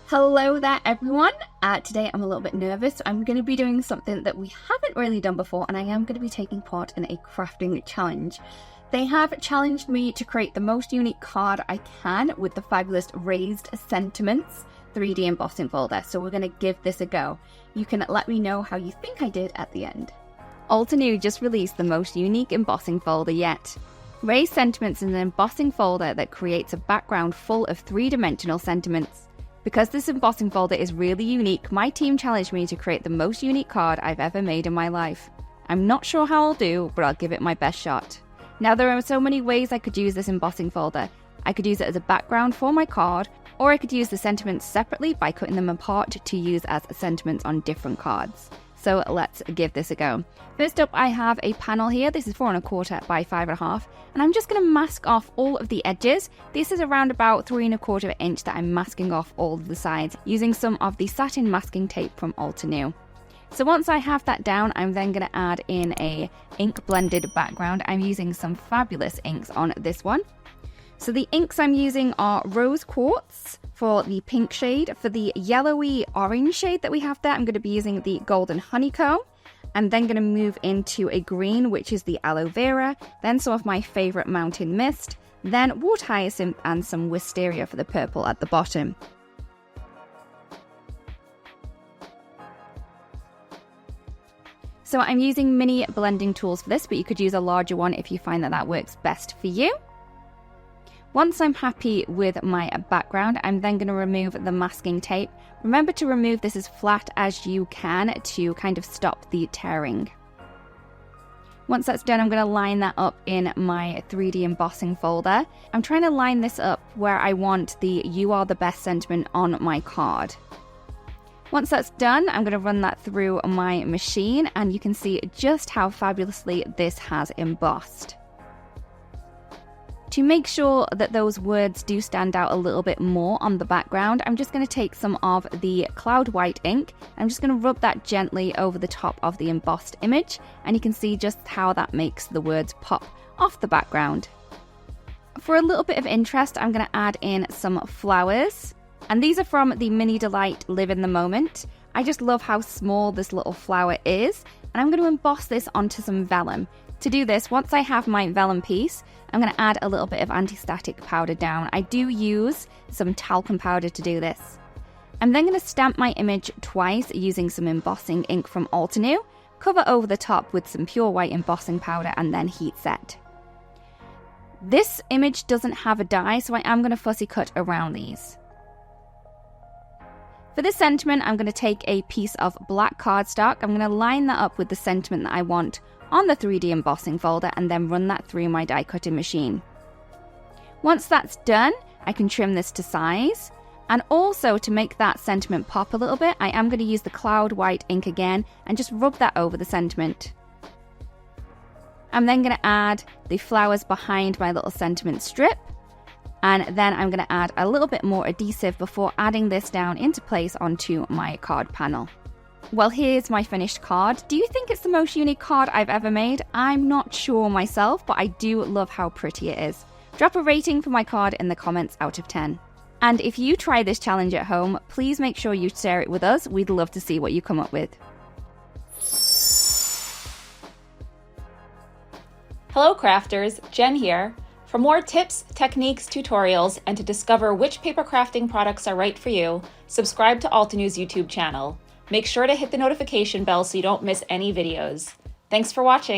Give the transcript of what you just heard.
Hello there everyone. Today I'm a little bit nervous. I'm going to be doing something that we haven't really done before, and I am going to be taking part in a crafting challenge. They have challenged me to create the most unique card I can with the fabulous Raised Sentiments 3D embossing folder, so we're going to give this a go. You can let me know how you think I did at the end. Altenew just released the most unique embossing folder yet. Raised Sentiments is an embossing folder that creates a background full of three-dimensional sentiments. Because this embossing folder is really unique, my team challenged me to create the most unique card I've ever made in my life. I'm not sure how I'll do, but I'll give it my best shot. Now there are so many ways I could use this embossing folder. I could use it as a background for my card, or I could use the sentiments separately by cutting them apart to use as sentiments on different cards. So let's give this a go. First up, I have a panel here. This is 4 1/4 by 5 1/2, and I'm just going to mask off all of the edges. This is around about 3 1/4 inch that I'm masking off all of the sides using some of the satin masking tape from Altenew. So once I have that down, I'm then going to add in a ink blended background. I'm using some fabulous inks on this one. So the inks I'm using are Rose Quartz for the pink shade. For the yellowy orange shade that we have there, I'm going to be using the Golden Honeycomb. I'm then going to move into a green, which is the Aloe Vera, then some of my favourite Mountain Mist, then Water Hyacinth and some Wisteria for the purple at the bottom. So I'm using mini blending tools for this, but you could use a larger one if you find that that works best for you. Once I'm happy with my background, I'm then going to remove the masking tape. Remember to remove this as flat as you can to kind of stop the tearing. Once that's done, I'm going to line that up in my 3D embossing folder. I'm trying to line this up where I want the "You Are the Best" sentiment on my card. Once that's done, I'm going to run that through my machine, and you can see just how fabulously this has embossed. To make sure that those words do stand out a little bit more on the background, I'm just going to take some of the Cloud White ink. I'm just going to rub that gently over the top of the embossed image, and you can see just how that makes the words pop off the background. For a little bit of interest, I'm going to add in some flowers, and these are from the Mini Delight Live in the Moment. I just love how small this little flower is, and I'm going to emboss this onto some vellum. To do this, once I have my vellum piece, I'm going to add a little bit of anti-static powder down. I do use some talcum powder to do this. I'm then going to stamp my image twice using some embossing ink from Altenew, cover over the top with some pure white embossing powder, and then heat set. This image doesn't have a die, so I am going to fussy cut around these. For this sentiment, I'm going to take a piece of black cardstock. I'm going to line that up with the sentiment that I want on the 3D embossing folder, and then run that through my die cutting machine. Once that's done, I can trim this to size, and also to make that sentiment pop a little bit, I am going to use the Cloud White ink again and just rub that over the sentiment. I'm then going to add the flowers behind my little sentiment strip, and then I'm going to add a little bit more adhesive before adding this down into place onto my card panel. Well, here's my finished card. Do you think it's the most unique card I've ever made? I'm not sure myself, but I do love how pretty it is. Drop a rating for my card in the comments out of 10. And if you try this challenge at home, please make sure you share it with us. We'd love to see what you come up with. Hello crafters, Jen here. For more tips, techniques, tutorials, and to discover which paper crafting products are right for you, subscribe to Altenew's YouTube channel. Make sure to hit the notification bell so you don't miss any videos. Thanks for watching.